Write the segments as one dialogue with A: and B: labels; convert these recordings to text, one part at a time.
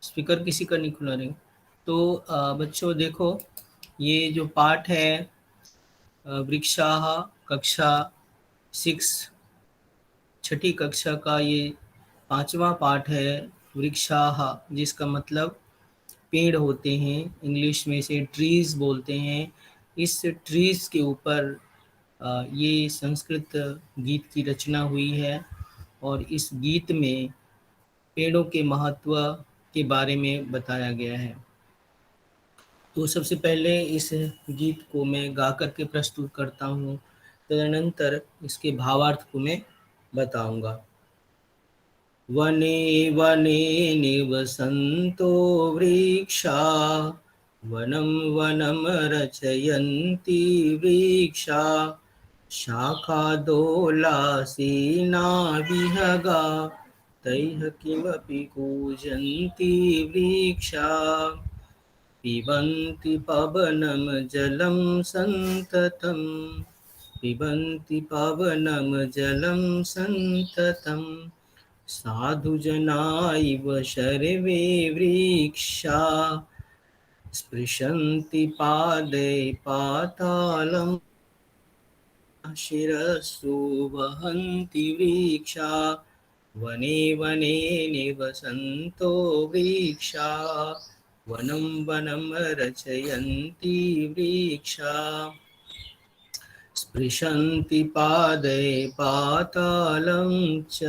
A: Speaker किसी का नहीं खुला रही। तो बच्चों देखो, ये जो पाठ है वृक्षाः कक्षा 6 छठी कक्षा का ये 5वां पाठ है। वृक्षाः जिसका मतलब पेड़ होते हैं, इंग्लिश में इसे ट्रीज बोलते हैं। इस ट्रीज के ऊपर ये संस्कृत गीत की रचना हुई है और इस गीत में पेड़ों के महत्व के बारे में बताया गया है। तो सबसे पहले इस गीत को मैं गा कर के प्रस्तुत करता हूँ, तदनंतर इसके भावार्थ को मैं बताऊंगा। वने वने निवसन्तो वृक्षा, वनं वनं रचयन्ति वृक्षा, शाखादोलासीना विहगा, तैः किमपि कूजन्ति वृक्षा। पिबन्ति पवनं जलं सन्ततं, पिबन्ति पवनं जलं सन्ततं, साधुजना इव सर्वे वृक्षा, स्पृशन्ति पादे पातालं, शिरस्सु वहन्ति वृक्षा। वने वने निवसन्तो वृक्षा, वनं वनं रचयन्ति वृक्षा, स्पृशन्ति पादे पातालं च,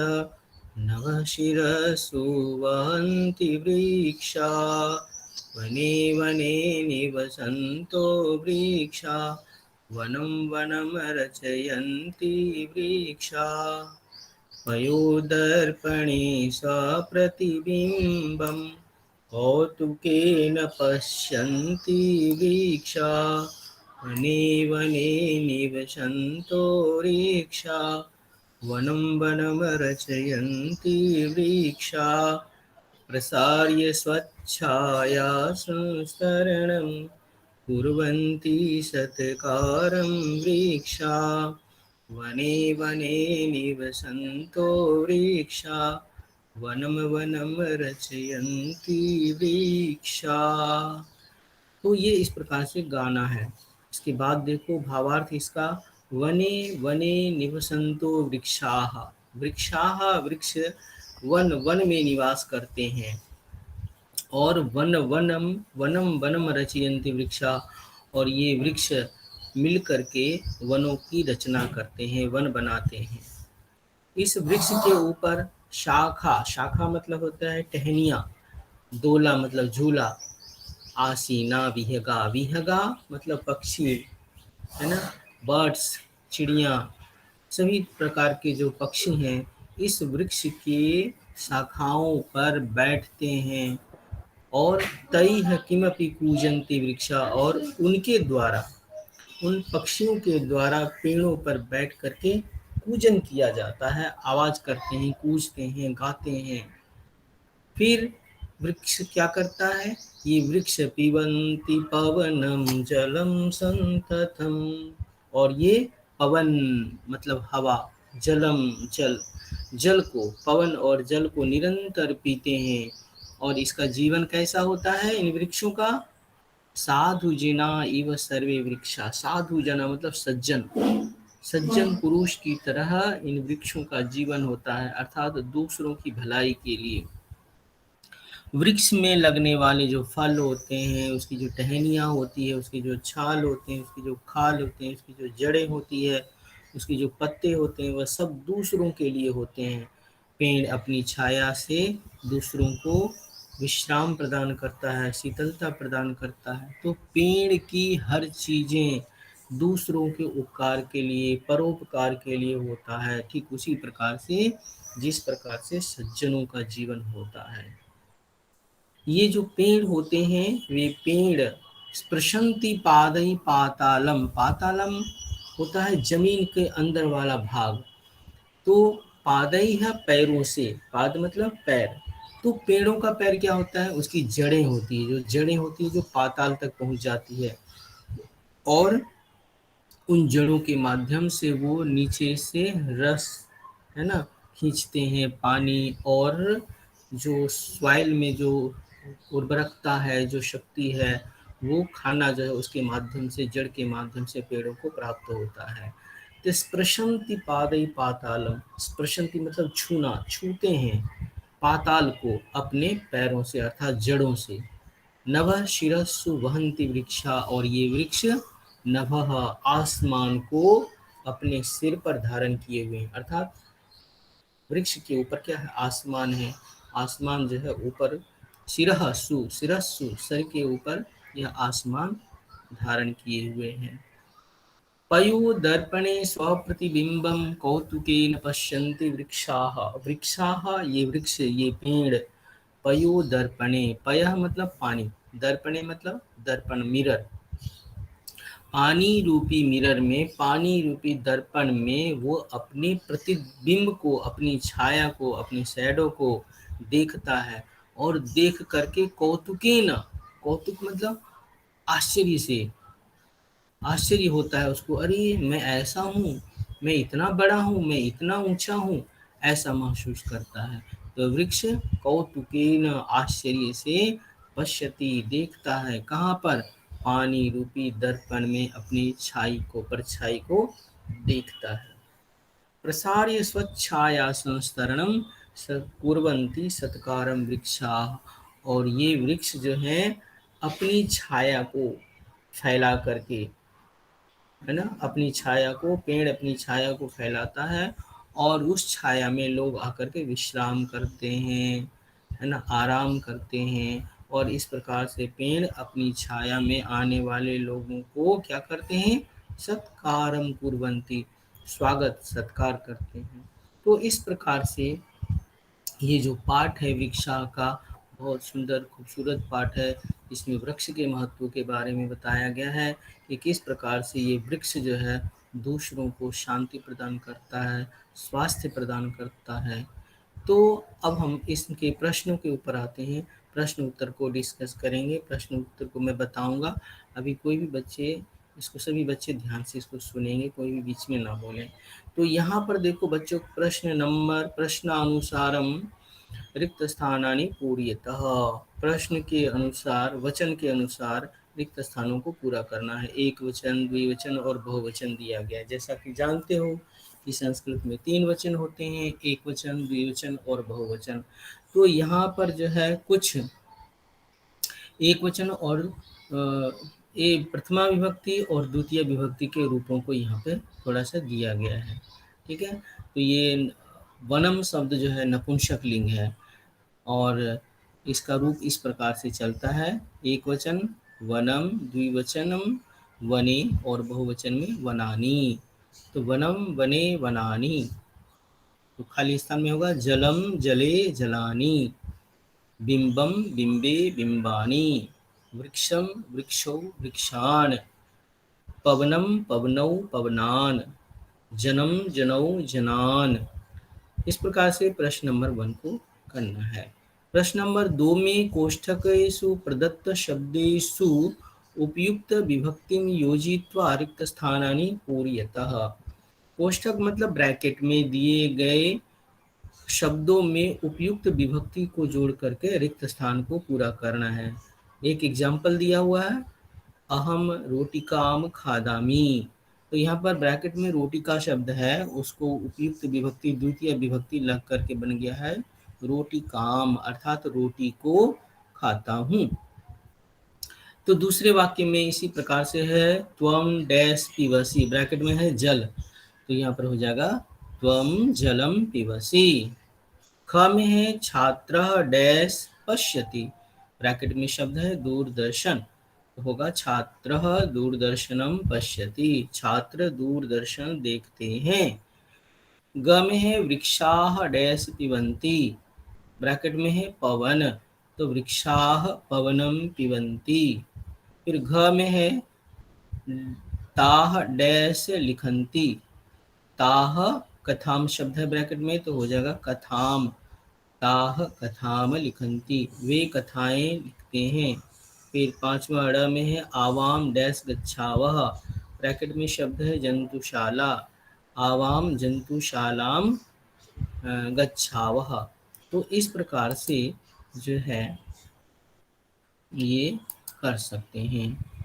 A: नभः शिरसु वहन्ति वृक्षा। वने वने निवसन्तो वृक्षा, वनं वनं रचयन्ति वृक्षा। पयोदर्पणे स्वप्रतिबिम्बं, कौतुकेन पश्यन्ति वृक्षा। वने वने निवसन्तो वृक्षा, वनं वनं रचयन्ति वृक्षा। प्रसार्य स्वच्छाया संस्तरणं, कुर्वन्ति सत्कारं वृक्षा। वने वने निवसन्तो वृक्षा, वनं वनं रचयन्ति वृक्षा। तो ये इस प्रकार से गाना है। इसके बाद देखो भावार्थ इसका। वने वने निवसन्तो वृक्षाः, वृक्षाः वृक्ष वन वन में निवास करते हैं, और वन वनम वनम वनम रचयन्ति वृक्षा, और ये वृक्ष मिल करके वनों की रचना करते हैं, वन बनाते हैं। इस वृक्ष के ऊपर शाखा, शाखा मतलब होता है टहनियाँ, दोला मतलब झूला, आसीना विहगा, विहगा मतलब पक्षी है ना, बर्ड्स चिड़िया, सभी प्रकार के जो पक्षी हैं इस वृक्ष के शाखाओं पर बैठते हैं। और तैः किमपि कूजन्ति वृक्षा, और उनके द्वारा, उन पक्षियों के द्वारा पेड़ों पर बैठ करके कूजन किया जाता है, आवाज करते हैं, कूजते हैं, गाते हैं। फिर वृक्ष क्या करता है, ये वृक्ष पिबन्ति पवनम जलम संततम, और ये पवन मतलब हवा, जलम जल, जल को, पवन और जल को निरंतर पीते हैं। और इसका जीवन कैसा होता है इन वृक्षों का, साधु जना इव सर्वे वृक्षा, साधु जना मतलब सज्जन, सज्जन पुरुष की तरह इन वृक्षों का जीवन होता है, अर्थात दूसरों की भलाई के लिए। वृक्ष में लगने वाले जो फल होते हैं, उसकी जो टहनियाँ होती है, उसकी जो छाल होते हैं, उसकी जो खाल होते हैं, उसकी जो जड़ें होती है, उसके जो पत्ते होते हैं, वह सब दूसरों के लिए होते हैं। पेड़ अपनी छाया से दूसरों को विश्राम प्रदान करता है, शीतलता प्रदान करता है। तो पेड़ की हर चीज़ें दूसरों के उपकार के लिए, परोपकार के लिए होता है। ठीक उसी प्रकार से जिस प्रकार से सज्जनों का जीवन होता है। ये जो पेड़ होते हैं वे पेड़ स्पृशन्ति पादई पातालम, पातालम होता है जमीन के अंदर वाला भाग। तो पादई है पैरों से, पाद मतलब पैर। तो पेड़ों का पैर क्या होता है, उसकी जड़ें होती है, जो जड़ें होती है जो पाताल तक पहुंच जाती है, और उन जड़ों के माध्यम से वो नीचे से रस है ना खींचते हैं, पानी और जो सॉइल में जो उर्वरकता है, जो शक्ति है, वो खाना जो है उसके माध्यम से, जड़ के माध्यम से पेड़ों को प्राप्त होता है। तो स्पृशंति पादई पातालम, स्पृशंति मतलब छूना, छूते हैं पाताल को अपने पैरों से अर्थात जड़ों से। नभः शिरस्सु वहन्ति वृक्षा, और ये वृक्ष नभः आसमान को अपने सिर पर धारण किए हुए हैं, अर्थात वृक्ष के ऊपर क्या है, आसमान है। आसमान जो है ऊपर, शिरस्सु, शिरस्सु सर के ऊपर यह आसमान धारण किए हुए हैं। पयोदर्पणे स्वप्रतिबिंबं कौतुकेन पश्यन्ति वृक्षाः, वृक्षाः ये वृक्ष, ये पेड़। पयोदर्पणे, पयः मतलब पानी, दर्पणे मतलब दर्पण, मिरर। पानी रूपी मिरर में, पानी रूपी दर्पण में वो अपने प्रतिबिंब को, अपनी छाया को, अपनी शैडो को देखता है, और देख करके कौतुकेन, कौतुक मतलब आश्चर्य से, आश्चर्य होता है उसको, अरे मैं ऐसा हूँ, मैं इतना बड़ा हूँ, मैं इतना ऊंचा हूँ, ऐसा महसूस करता है। तो वृक्ष कौतुकेन आश्चर्य से, पश्यति देखता है, कहाँ पर, पानी रूपी दर्पण में अपनी छाई को, परछाई को देखता है। प्रसार्य स्वच्छाया संस्तरणम कुर्वन्ति सत्कारम वृक्षा, और ये वृक्ष जो है अपनी छाया को फैला करके, है ना, अपनी छाया को, पेड़ अपनी छाया को फैलाता है, और उस छाया में लोग आकर के विश्राम करते हैं, है ना, आराम करते हैं। और इस प्रकार से पेड़ अपनी छाया में आने वाले लोगों को क्या करते हैं, सत्कारम कुर्वन्ति, स्वागत सत्कार करते हैं। तो इस प्रकार से ये जो पाठ है वृक्षा का, बहुत सुंदर खूबसूरत पाठ है। इसमें वृक्ष के महत्व के बारे में बताया गया है कि किस प्रकार से ये वृक्ष जो है दूसरों को शांति प्रदान करता है, स्वास्थ्य प्रदान करता है। तो अब हम इसके प्रश्नों के ऊपर आते हैं, प्रश्न उत्तर को डिस्कस करेंगे। प्रश्न उत्तर को मैं बताऊंगा, अभी कोई भी बच्चे इसको, सभी बच्चे ध्यान से इसको सुनेंगे, कोई भी बीच में ना बोले। तो यहाँ पर देखो बच्चों, प्रश्न नंबर, प्रश्नानुसारम रिक्त स्थानानि पूर्यतः, प्रश्न के अनुसार, वचन के अनुसार रिक्त स्थानों को पूरा करना है। एक वचन, द्विवचन और बहुवचन दिया गया है। जैसा कि जानते हो कि संस्कृत में 3 वचन होते हैं, एक वचन, द्विवचन और बहुवचन। तो यहाँ पर जो है कुछ एक वचन और प्रथमा विभक्ति और द्वितीय विभक्ति के रूपों को यहाँ पे थोड़ा सा दिया गया है। ठीक है, तो ये वनम शब्द जो है नपुंसक लिंग है, और इसका रूप इस प्रकार से चलता है, एक वचन वनम, द्विवचनम वने, और बहुवचन में वनानी। तो वनम वने वनानी, तो खाली स्थान में होगा जलम जले जलानी, बिंबम बिंबे बिंबानी, वृक्षम वृक्षो वृक्षान, पवनम पवनौ पवनान, जनम जनौ जनान। इस प्रकार से प्रश्न नंबर 1 को करना है। प्रश्न नंबर 2 में कोष्ठकेषु प्रदत्त शब्देषु उपयुक्त विभक्तिं योजयित्वा रिक्त स्थानानि पूरयतः, कोष्ठक मतलब ब्रैकेट में दिए गए शब्दों में उपयुक्त विभक्ति को जोड़ करके रिक्त स्थान को पूरा करना है। एक एग्जाम्पल दिया हुआ है, अहम रोटिकाम खादामी, तो यहाँ पर ब्रैकेट में रोटी का शब्द है, उसको उपयुक्त विभक्ति, द्वितीय विभक्ति लग करके बन गया है रोटी काम, अर्थात रोटी को खाता हूँ। तो दूसरे वाक्य में इसी प्रकार से है, त्वम डैश पिबसी, ब्रैकेट में है जल, तो यहाँ पर हो जाएगा त्वम जलम पिबसी। ख में है छात्र डैश पश्यति, ब्रैकेट में शब्द है दूरदर्शन, तो होगा छात्र दूरदर्शनम पश्यति, छात्र दूरदर्शन देखते हैं। ग में है वृक्षाः डैश पिबन्ति, ब्रैकेट में है पवन, तो वृक्षाः पवनम पिबन्ति। फिर घ में है ताः डैश लिखन्ति, ताः कथाम शब्द है ब्रैकेट में, तो हो जाएगा कथाम, ताः कथाम लिखन्ति, वे कथाएं लिखते हैं। फिर 5वां अड़ में है आवाम डैश गच्छावः, ब्रैकेट में शब्द है जंतुशाला, आवाम जंतुशालाम गच्छावः। तो इस प्रकार से जो है ये कर सकते हैं।